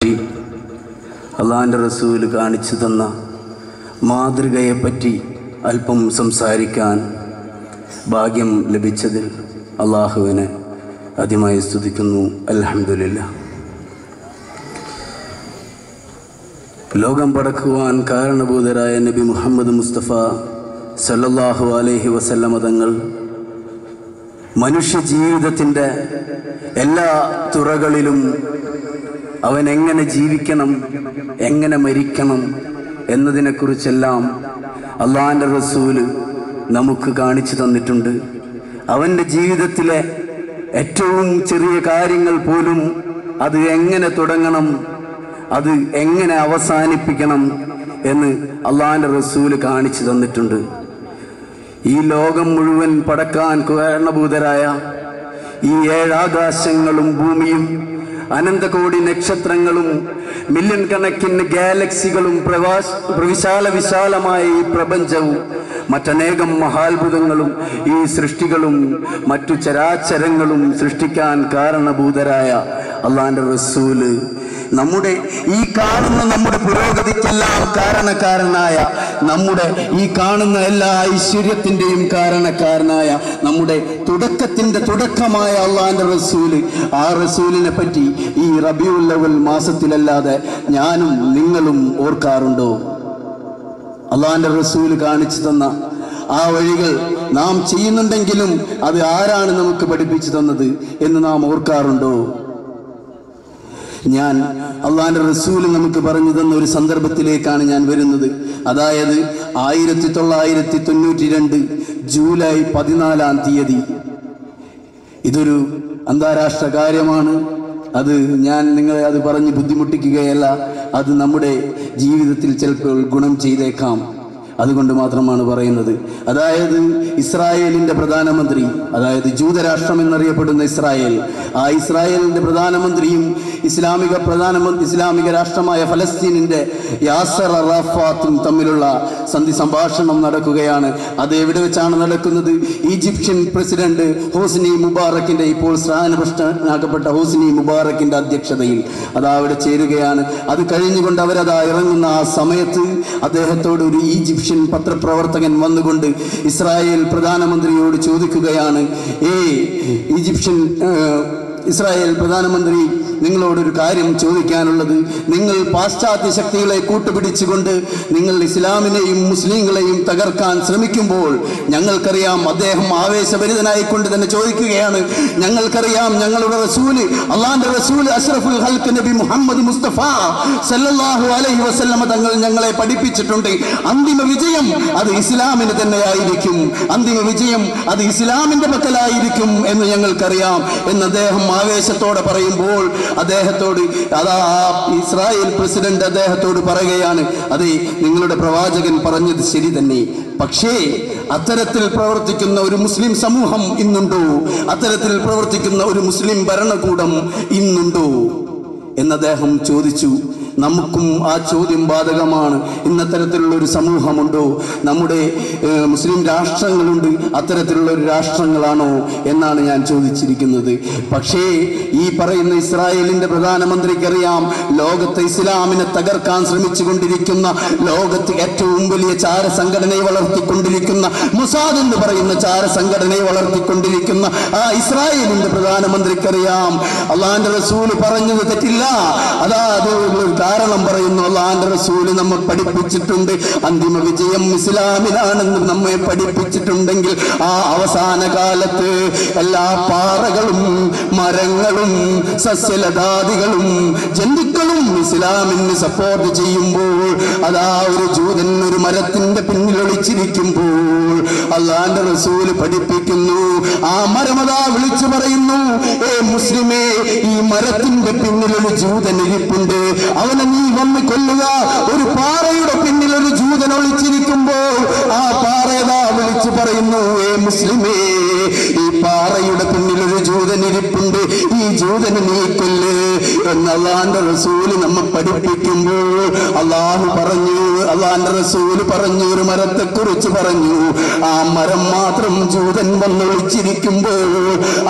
അള്ളാഹുവിൻ്റെ റസൂൽ കാണിച്ചു തന്ന മാതൃകയെപ്പറ്റി അല്പം സംസാരിക്കാൻ ഭാഗ്യം ലഭിച്ചതിൽ അള്ളാഹുവിനെ ആദ്യമായി സ്തുതിക്കുന്നു. അൽഹംദുലില്ലാഹ്. ലോകം പടക്കുവാൻ കാരണഭൂതരായ നബി മുഹമ്മദ് മുസ്തഫ സല്ലല്ലാഹു അലൈഹി വസല്ലമ തങ്ങൾ മനുഷ്യ ജീവിതത്തിൻ്റെ എല്ലാ തുറകളിലും അവൻ എങ്ങനെ ജീവിക്കണം, എങ്ങനെ മരിക്കണം എന്നതിനെക്കുറിച്ചെല്ലാം അള്ളാഹുവിൻ്റെ റസൂല് നമുക്ക് കാണിച്ചു തന്നിട്ടുണ്ട്. അവൻ്റെ ജീവിതത്തിലെ ഏറ്റവും ചെറിയ കാര്യങ്ങൾ പോലും അത് എങ്ങനെ തുടങ്ങണം, അത് എങ്ങനെ അവസാനിപ്പിക്കണം എന്ന് അള്ളാഹുവിൻ്റെ റസൂല് കാണിച്ചു തന്നിട്ടുണ്ട്. ഈ ലോകം മുഴുവൻ പടക്കാൻ കാരണഭൂതരായ ഈ ഏഴാകാശങ്ങളും ഭൂമിയും അനന്തകോടി നക്ഷത്രങ്ങളും മില്യൺ കണക്കിന് ഗാലക്സികളും വിശാലമായ ഈ പ്രപഞ്ചവും മറ്റനേകം മഹാത്ഭുതങ്ങളും ഈ സൃഷ്ടികളും മറ്റു ചരാചരങ്ങളും സൃഷ്ടിക്കാൻ കാരണഭൂതരായ അള്ളാഹുവിൻ്റെ റസൂല് നമ്മുടെ ഈ കാണുന്ന നമ്മുടെ പുരോഗതിക്കെല്ലാം കാരണക്കാരനായ, നമ്മുടെ ഈ കാണുന്ന എല്ലാ ഐശ്വര്യത്തിൻ്റെയും കാരണക്കാരനായ, നമ്മുടെ തുടക്കത്തിൻ്റെ തുടക്കമായ അള്ളാഹുവിൻ്റെ റസൂല്, ആ റസൂലിനെ പറ്റി ഈ റബീഉൽ അവ്വൽ മാസത്തിലല്ലാതെ ഞാനും നിങ്ങളും ഓർക്കാറുണ്ടോ? അള്ളാഹുവിൻ്റെ റസൂല് കാണിച്ചു തന്ന ആ വഴികൾ നാം ചെയ്യുന്നുണ്ടെങ്കിലും അത് ആരാണ് നമുക്ക് പഠിപ്പിച്ചു തന്നത് എന്ന് നാം ഓർക്കാറുണ്ടോ? ഞാൻ അള്ളാഹുവിൻ്റെ റസൂല് നമുക്ക് പറഞ്ഞു തന്ന ഒരു സന്ദർഭത്തിലേക്കാണ് ഞാൻ വരുന്നത്. അതായത് 1992 ജൂലൈ 14 ഇതൊരു അന്താരാഷ്ട്ര കാര്യമാണ്. അത് ഞാൻ നിങ്ങളെ അത് പറഞ്ഞ് ബുദ്ധിമുട്ടിക്കുകയല്ല. അത് നമ്മുടെ ജീവിതത്തിൽ ചിലപ്പോൾ ഗുണം ചെയ്തേക്കാം. അതുകൊണ്ട് മാത്രമാണ് പറയുന്നത്. അതായത് ഇസ്രായേലിൻ്റെ പ്രധാനമന്ത്രി, അതായത് ജൂതരാഷ്ട്രം എന്നറിയപ്പെടുന്ന ഇസ്രായേൽ, ആ ഇസ്രായേലിൻ്റെ പ്രധാനമന്ത്രിയും ഇസ്ലാമിക രാഷ്ട്രമായ ഫലസ്തീനിൻ്റെ യാസർ അറാഫാത്തും തമ്മിലുള്ള സന്ധി സംഭാഷണം നടക്കുകയാണ്. അത് എവിടെ വെച്ചാണ് നടക്കുന്നത്? ഈജിപ്ഷ്യൻ പ്രസിഡന്റ് ഹോസ്നി മുബാറക്കിൻ്റെ, ഇപ്പോൾ സ്ഥാനഭ്രഷ്ടനാക്കപ്പെട്ട ഹോസ്നി മുബാറക്കിൻ്റെ അധ്യക്ഷതയിൽ അവിടെ ചേരുകയാണ്. അത് കഴിഞ്ഞുകൊണ്ട് അവരതാ ഇറങ്ങുന്ന ആ സമയത്ത് അദ്ദേഹത്തോട് ഒരു ഈജിപ്ഷ്യൻ പത്രപ്രവർത്തകൻ വന്നുകൊണ്ട് ഇസ്രായേൽ പ്രധാനമന്ത്രിയോട് ചോദിക്കുകയാണ്, ഇസ്രായേൽ പ്രധാനമന്ത്രി, നിങ്ങളോടൊരു കാര്യം ചോദിക്കാനുള്ളത്. നിങ്ങൾ പാശ്ചാത്യ ശക്തികളെ കൂട്ടുപിടിച്ചുകൊണ്ട് നിങ്ങൾ ഇസ്ലാമിനെയും മുസ്ലിങ്ങളെയും തകർക്കാൻ ശ്രമിക്കുമ്പോൾ ഞങ്ങൾക്കറിയാം, അദ്ദേഹം ആവേശഭരിതനായിക്കൊണ്ട് തന്നെ ചോദിക്കുകയാണ്, ഞങ്ങൾക്കറിയാം ഞങ്ങളുടെ റസൂല്, അള്ളാഹുവിൻ്റെ റസൂല് അഷ്റഫുൽ ഖൽഖ് നബി മുഹമ്മദ് മുസ്തഫ സല്ലല്ലാഹു അലൈഹി വസല്ലമ തങ്ങൾ ഞങ്ങളെ പഠിപ്പിച്ചിട്ടുണ്ട്, അന്തിമ വിജയം അത് ഇസ്ലാമിന് തന്നെയായിരിക്കും, അന്തിമ വിജയം അത് ഇസ്ലാമിൻ്റെ പക്കലായിരിക്കും എന്ന് ഞങ്ങൾക്കറിയാം എന്ന് അദ്ദേഹം ആവേശത്തോടെ പറയുമ്പോൾ അദ്ദേഹത്തോട് ഇസ്രായേൽ പ്രസിഡന്റ് അദ്ദേഹത്തോട് പറയുകയാണ്, അതെ, നിങ്ങളുടെ പ്രവാചകൻ പറഞ്ഞത് ശരി തന്നെ, പക്ഷേ അത്തരത്തിൽ പ്രവർത്തിക്കുന്ന ഒരു മുസ്ലിം സമൂഹം ഇന്നുണ്ടോ? അത്തരത്തിൽ പ്രവർത്തിക്കുന്ന ഒരു മുസ്ലിം ഭരണകൂടം ഇന്നുണ്ടോ എന്ന് അദ്ദേഹം ചോദിച്ചു. നമുക്കും ആ ചോദ്യം ബാധകമാണ്. ഇന്നത്തരത്തിലുള്ള ഒരു സമൂഹമുണ്ടോ? നമ്മുടെ മുസ്ലിം രാഷ്ട്രങ്ങളുണ്ട്, അത്തരത്തിലുള്ള ഒരു രാഷ്ട്രങ്ങളാണോ എന്നാണ് ഞാൻ ചോദിച്ചിരിക്കുന്നത്. പക്ഷേ ഈ പറയുന്ന ഇസ്രായേലിൻ്റെ പ്രധാനമന്ത്രിക്കറിയാം, ലോകത്തെ ഇസ്ലാമിനെ തകർക്കാൻ ശ്രമിച്ചു കൊണ്ടിരിക്കുന്ന, ലോകത്ത് ഏറ്റവും വലിയ ചാരസംഘടനയെ വളർത്തിക്കൊണ്ടിരിക്കുന്ന, മൊസാദ് എന്ന് പറയുന്ന ചാരസംഘടനയെ വളർത്തിക്കൊണ്ടിരിക്കുന്ന ആ ഇസ്രായേലിൻ്റെ പ്രധാനമന്ത്രിക്കറിയാം അള്ളാഹുവിൻ്റെ റസൂല് പറഞ്ഞത് തെറ്റില്ല. അതാ അത് കാരണം പറയുന്നു. അള്ളാഹുവിൻ്റെ റസൂല് നമ്മെ പഠിപ്പിച്ചിട്ടുണ്ട്, അന്തിമ വിജയം ഇസ്ലാമിലാണെന്ന് നമ്മെ പഠിപ്പിച്ചിട്ടുണ്ടെങ്കിൽ ആ അവസാന കാലത്ത് എല്ലാ പാറകളും മരങ്ങളും സസ്യലതാദികളും ജന്തുക്കളും ഇസ്ലാമിന് സപ്പോർട്ട് ചെയ്യുമ്പോൾ, അതാ ഒരു ജൂതൻ ഒരു മരത്തിന്റെ പിന്നിൽ ഒളിച്ചിരിക്കുമ്പോൾ അള്ളാഹുവിൻ്റെ റസൂല് പഠിപ്പിക്കുന്നു, ആ മരമതാ വിളിച്ചു പറയുന്നു, മുസ്ലിമേ, ഈ മരത്തിന്റെ പിന്നിൽ ഒരു ജൂതൻ ഇരിപ്പുണ്ട്, അവനെ നീ വന്ന് കൊല്ലുക. ഒരു പാറയുടെ പിന്നിൽ ഒരു ജൂതൻ ഒളിച്ചിരിക്കുമ്പോൾ ആ പാറയതാ വിളിച്ചു പ്രഖ്യാപിച്ചു പറയുന്നു, ഏ മുസ്ലിമേ, ഈ പാറയുടെ പിന്നിൽ ഒരു ജൂതൻ ഇരിപ്പുണ്ട്, ഈ ജൂതനെ നീ കൊല്ല് എന്ന് അള്ളാന്റെ റസൂല് നമ്മെ പഠിപ്പിക്കുമ്പോൾ അള്ളാന്റെ റസൂല് പറഞ്ഞു, ഒരു മരത്തെ കുറിച്ച് പറഞ്ഞു. ആ മരം മാത്രം ജൂതൻ വന്നൊളിച്ചിരിക്കുമ്പോൾ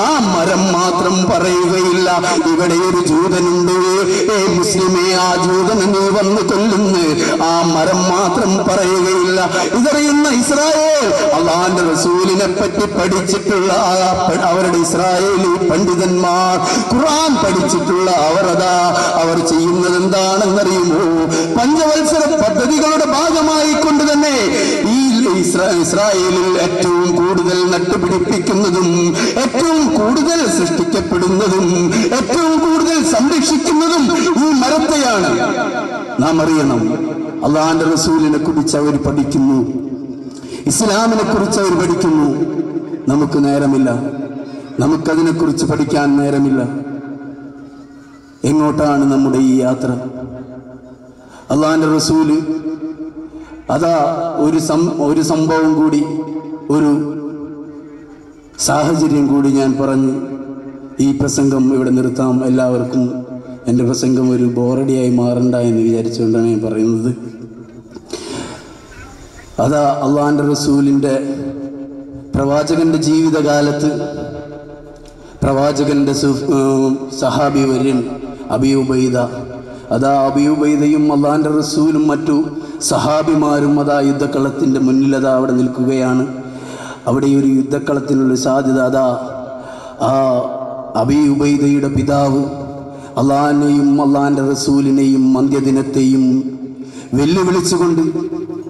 ആ മരം മാത്രം പറയുകയില്ല, ഇവിടെ ഒരു ജൂതനുണ്ട്, ഏ മുസ്ലിമേ, ആ ജൂതനെ നീ വന്ന് കൊല്ലുന്നു. ആ മരം മാത്രം പറയുകയില്ല. ഇതറിയുന്ന ഇസ്രായേൽ അള്ളാന്റെ റസൂലിനെ പറ്റി പഠിച്ചിട്ടുള്ള അവരുടെ ഇസ്രായേലി പണ്ഡിതന്മാർ, ഖുർആൻ പഠിച്ചിട്ടുള്ള അവർ ചെയ്യുന്നത് എന്താണെന്നറിയുമോ? പഞ്ചവത്സര പദ്ധതികളുടെ ഭാഗമായി കൊണ്ട് തന്നെ ഈ ഇസ്രായേലിൽ ഏറ്റവും കൂടുതൽ നട്ടുപിടിപ്പിക്കുന്നതും ഏറ്റവും കൂടുതൽ സൃഷ്ടിക്കപ്പെടുന്നതും ഏറ്റവും കൂടുതൽ സംരക്ഷിക്കുന്നതും ഈ മരത്തെയാണ്. നാം അറിയണം, അള്ളാന്റെ റസൂലിനെ കുറിച്ച് അവർ പഠിക്കുന്നു, ഇസ്ലാമിനെ കുറിച്ച് അവർ പഠിക്കുന്നു. നമുക്ക് നേരമില്ല, നമുക്കതിനെക്കുറിച്ച് പഠിക്കാൻ നേരമില്ല. എങ്ങോട്ടാണ് നമ്മുടെ ഈ യാത്ര? അള്ളാന്റെ റസൂല് അതാ ഒരു സംഭവം കൂടി, ഒരു സാഹചര്യം കൂടി ഞാൻ പറഞ്ഞ് ഈ പ്രസംഗം ഇവിടെ നിർത്താം. എല്ലാവർക്കും എൻ്റെ പ്രസംഗം ഒരു ബോറടിയായി മാറണ്ട എന്ന് വിചാരിച്ചുകൊണ്ടാണ് ഞാൻ പറയുന്നത്. അതാ അള്ളാന്റെ റസൂലിൻ്റെ പ്രവാചകന്റെ ജീവിതകാലത്ത് പ്രവാചകന്റെ സഹാബി വര്യൻ അബീ ഉബൈദ, അതാ അബീ ഉബൈദയും അള്ളാന്റെ റസൂലും മറ്റു സഹാബിമാരും അതാ യുദ്ധക്കളത്തിൻ്റെ മുന്നിൽ അതാ അവിടെ നിൽക്കുകയാണ്. അവിടെ ഒരു യുദ്ധക്കളത്തിനുള്ള സാധ്യത. അതാ ആ അബീ ഉബൈദയുടെ പിതാവ് അള്ളാഹിനെയും അള്ളാന്റെ റസൂലിനെയും അന്ത്യദിനത്തെയും വെല്ലുവിളിച്ചുകൊണ്ട്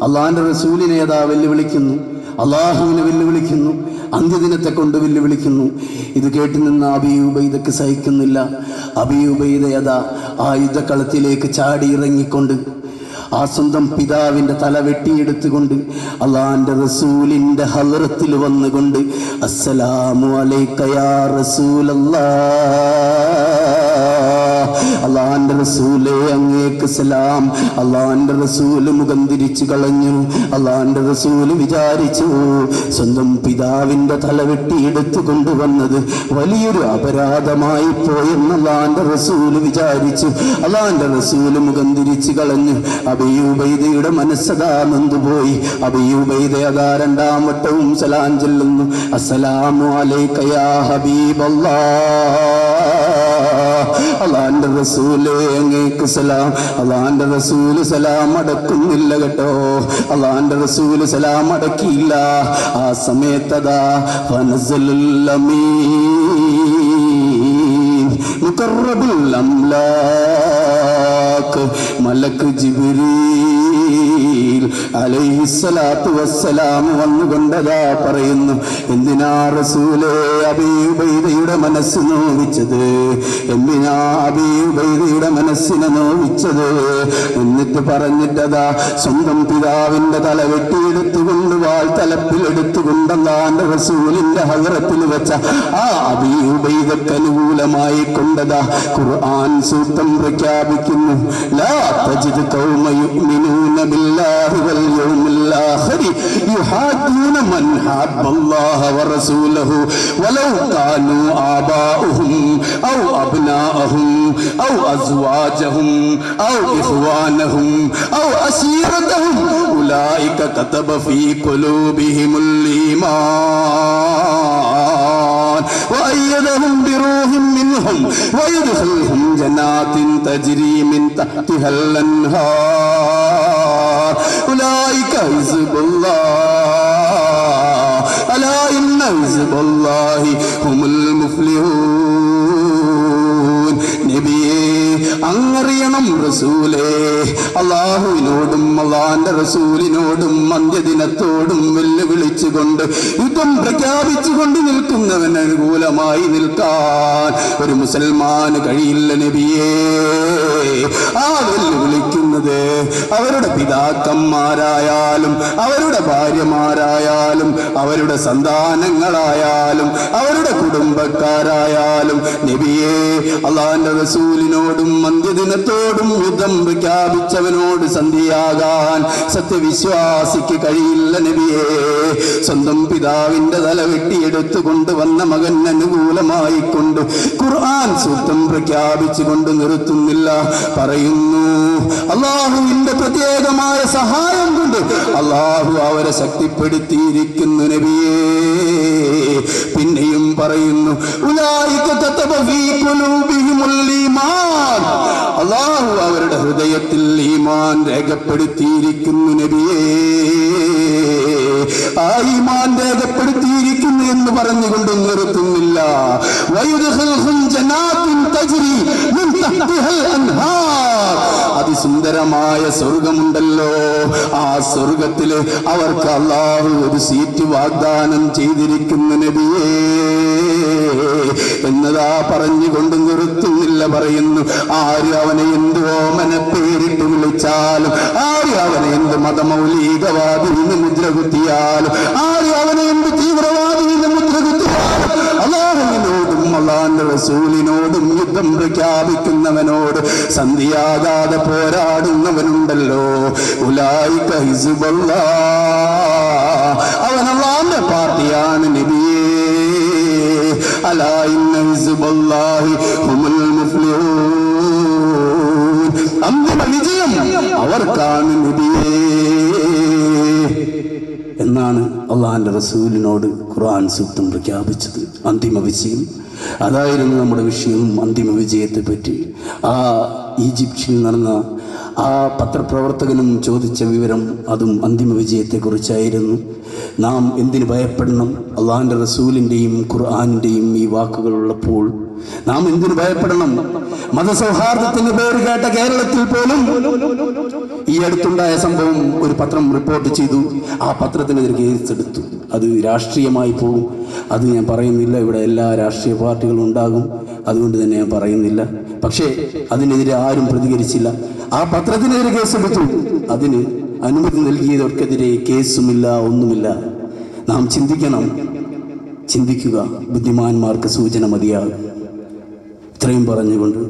അള്ളാന്റെ റസൂലിനെ അതാ വെല്ലുവിളിക്കുന്നു, അള്ളാഹുവിനെ വെല്ലുവിളിക്കുന്നു, അന്ത്യദിനത്തെ കൊണ്ട് വെല്ലുവിളിക്കുന്നു. ഇത് കേട്ടു നിന്ന് അബീ ഉബൈദക്ക് സഹിക്കുന്നില്ല. അബീ ഉബൈദ അതാ ആ യുദ്ധക്കളത്തിലേക്ക് ചാടി ഇറങ്ങിക്കൊണ്ട് ആ സ്വന്തം പിതാവിൻ്റെ തല വെട്ടിയെടുത്തുകൊണ്ട് അള്ളാന്റെ റസൂലിൻ്റെ ഹളറത്തിൽ വന്നുകൊണ്ട് അസ്സലാമു അലൈക യാ റസൂലല്ലാഹ്, അള്ളാന്റെ റസൂലേ അങ്ങേക്ക് സലാം. അള്ളാന്റെ റസൂല് മുഖം തിരിച്ചു കളഞ്ഞു. അള്ളാന്റെ റസൂല് വിചാരിച്ചു, സ്വന്തം പിതാവിൻ്റെ തല വെട്ടിയെടുത്തു കൊണ്ടുവന്നത് വലിയൊരു അപരാധമായി പോയെന്ന് അള്ളാന്റെ റസൂല് വിചാരിച്ചു. അള്ളാന്റെ റസൂല് മുഖം തിരിച്ചു കളഞ്ഞു. അബീ ഉബൈദയുടെ മനസ്സതാ നൊന്തുപോയി. അബീ ഉബൈദ അതാ രണ്ടാം വട്ടവും സലാം ചൊല്ലുന്നു, അസ്സലാമു അലൈക യാ ഹബീബല്ലാഹ്, അള്ളാന്റെ റസൂലേ അങ്ങേക്ക് സലാം. അള്ളാന്റെ റസൂല് സലാം അടക്കുന്നില്ല കേട്ടോ, അള്ളാന്റെ റസൂല് സലാം അടക്കിയില്ല. ആ സമയത്തതാ ഫനസലുൽ അമീൻ മുഖറബുൽ അംലാക്ക് മലക്ക് ജിബ്രീൽ അലൈഹിസ്സലാത്തു വസ്സലാം വന്നുകൊണ്ടതാ പറയുന്നു, എന്തിനാ റസൂലേ അബീ ഉബൈദയുടെ മനസ്സ് നോവിച്ചത്? എന്തിനാ അബീ ഉബൈദയുടെ മനസ്സിനെ നോവിച്ചത്? എന്നിട്ട് പറഞ്ഞിട്ടതാ സ്വന്തം പിതാവിൻ്റെ തല വെട്ടിയെടുത്തുകൊണ്ട് വാൾ തലപ്പിലെടുത്തുകൊണ്ട് അല്ലാഹുവിന്റെ റസൂലിന്റെ ഹളറത്തിൽ വെച്ച ആ അബീ ഉബൈദക്ക് അനുകൂലമായി കൊണ്ടതാ ഖുർആൻ സൂക്തം പ്രഖ്യാപിക്കുന്നു, ലാ തജിദ് ഖൗമ യുഅ്മിനൂന ബില്ലാഹി വൽ യൗമിൽ ആഖിർ യുഹാദ്ദൂന മൻ ഹബ്ബല്ലാഹ വറസൂലഹു വലൗ കാനൂ ആബാഉഹും ഔ അബ്നാഅഹും ഔ അസ്വാജഹും ഔ ഇഖ്വാനഹും ഔ അശീറതഹും ഉലൈക കതബ ഫീ ഖുലൂബിഹിമുൽ ഈമാൻ വഅയ്യദഹും ബിറൂഹിൻ മിൻഹും വയദ്ഖുലുഹും ജനാത്തിൻ തജ്രി മിൻ തഹ്തിഹൽ അൻഹാർ ഉലൈക ഹിസ്ബുല്ലാഹ് അലാ ഇന്ന ഹിസ്ബല്ലാഹി ഹുമുൽ മുഫ്ലിഹൂൻ. നബിയേ അങ്ങറിയണം റസൂലേ, അള്ളാഹുവിനോടും അള്ളാന്റെ റസൂലിനോടും അന്ത്യദിനത്തോടും വെല്ലുവിളിച്ചുകൊണ്ട് യുദ്ധം പ്രഖ്യാപിച്ചുകൊണ്ട് നിൽക്കുന്നവന് അനുകൂലമായി നിൽക്കാൻ ഒരു മുസൽമാന് കഴിയില്ല നബിയേ. ആ വെല്ലുവിളിക്കുന്നത് അവരുടെ പിതാക്കന്മാരായാലും അവരുടെ ഭാര്യമാരായാലും അവരുടെ സന്താനങ്ങളായാലും അവരുടെ കുടുംബക്കാരായാലും നബിയേ, അള്ളാഹുവിന്റെ റസൂലിനോടും അന്ത്യദിനത്തോടും യുദ്ധം പ്രഖ്യാപിച്ചവനോട് സന്ധിയാകാൻ സത്യവിശ്വാസിക്ക് കഴിയില്ല നബിയേ. സ്വന്തം പിതാവിന്റെ തല വെട്ടിയെടുത്തു കൊണ്ടുവന്ന മകൻ അനുകൂലമായി കൊണ്ട് ഖുർആൻ സൂക്തം പ്രഖ്യാപിച്ചുകൊണ്ട് നിർത്തുന്നില്ല. പറയുന്നു, അള്ളാഹുവിന്റെ പ്രത്യേകമായ സഹായം കൊണ്ട് അള്ളാഹു അവരെ ശക്തിപ്പെടുത്തിയിരിക്കുന്നു നബിയേ. പിന്നെയും പറയുന്നു, ഉലൈക കതബ ഫീ ഖുലൂബിഹിമുൽ ഈമാൻ, അള്ളാഹു അവരുടെ ഹൃദയത്തിൽ ഈമാൻ രേഖപ്പെടുത്തിയിരിക്കുന്നു നബിയേ. ആ ഈമാൻ രേഖപ്പെടുത്തിയിരിക്കുന്നു എന്ന് പറഞ്ഞുകൊണ്ട് നിർത്തുന്നില്ല. വയുദ്ഖിൽഹും ജനാത്തിൻ തജ്രി മിൻ തഹ്തിഹൽ അൻഹാർ, അതിസുന്ദരമായ സ്വർഗമുണ്ടല്ലോ, ആ സ്വർഗത്തിൽ അവർക്ക് അള്ളാഹു ഒരു സീറ്റ് വാഗ്ദാനം ചെയ്തിരിക്കുന്നു നബിയേ എന്നതാ പറഞ്ഞുകൊണ്ട് നിർത്തുന്നില്ല. പറയുന്നു, ആര് അവനെ എന്ത് ഓമന പേരിട്ട് വിളിച്ചാലും, ആര് അവനെ എന്ത് മതമൗലികവാദി എന്ന് മുദ്ര കുത്തിയാലും, ആര് അവനെ എന്ത് തീവ്രവാദി എന്ന് മുദ്ര കുത്തിയാലും, അല്ലാഹുവിനോടും അല്ലാഹുവിന്റെ റസൂലിനോടും യുദ്ധം പ്രഖ്യാപിക്കുന്നവനോട് സന്ധിയാകാതെ പോരാടുന്നവനുണ്ടല്ലോ, ഉലൈക ഹിസ്ബുല്ലാഹ്, അവൻ അല്ലാഹുവിന്റെ പാർട്ടിയാണ് നബിയേ. അലാ ഇന്ന ഹിസ്ബുല്ലാഹി ഹുമുൽ മുഫ്ലിഹൂൻ, അന്തിമ വിജയം അവർക്കാണ് നബിയേ എന്നാണ് അള്ളാഹുവിന്റെ റസൂലിനോട് ഖുർആൻ സൂക്തം പ്രഖ്യാപിച്ചത്. അന്തിമ വിജയം അതായിരുന്നു നമ്മുടെ വിഷയം, അന്തിമ വിജയത്തെ പറ്റി. ആ ഈജിപ്തിൽ നടന്ന ആ പത്രപ്രവർത്തകനും ചോദിച്ച വിവരം അതും അന്തിമ വിജയത്തെക്കുറിച്ചായിരുന്നു. നാം എന്തിനു ഭയപ്പെടണം? അള്ളാഹുവിൻ്റെ റസൂലിൻ്റെയും ഖുർആനിൻ്റെയും ഈ വാക്കുകളുള്ളപ്പോൾ നാം എന്തിനു ഭയപ്പെടണം? മതസൗഹാർദ്ദത്തിന് പേര് കേട്ട കേരളത്തിൽ പോലും ഈ അടുത്തുണ്ടായ സംഭവം ഒരു പത്രം റിപ്പോർട്ട് ചെയ്തു. ആ പത്രത്തിനെതിരെ കേസെടുത്തു. അത് രാഷ്ട്രീയമായി പോകും, അത് ഞാൻ പറയുന്നില്ല. ഇവിടെ എല്ലാ രാഷ്ട്രീയ പാർട്ടികളും ഉണ്ടാകും, അതുകൊണ്ട് തന്നെ ഞാൻ പറയുന്നില്ല. പക്ഷേ അതിനെതിരെ ആരും പ്രതികരിച്ചില്ല. ആ പത്രത്തിനെതിരെ കേസെടുത്തു. അതിന് അനുമതി നൽകിയവർക്കെതിരെ കേസുമില്ല, ഒന്നുമില്ല. നാം ചിന്തിക്കണം, ചിന്തിക്കുക. ബുദ്ധിമാന്മാർക്ക് സൂചന മതിയാകും. ഇത്രയും പറഞ്ഞുകൊണ്ട്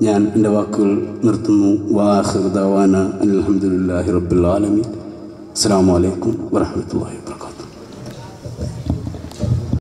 ഞാൻ എൻ്റെ വാക്കുകൾ നിർത്തുന്നു. വാഖിറു ദഅവാന അൽഹംദുലില്ലാഹി റബ്ബിൽ ആലമീൻ. അസ്സലാമു അലൈക്കും വറഹ്മത്തുള്ളാഹി വബറകാതുഹു.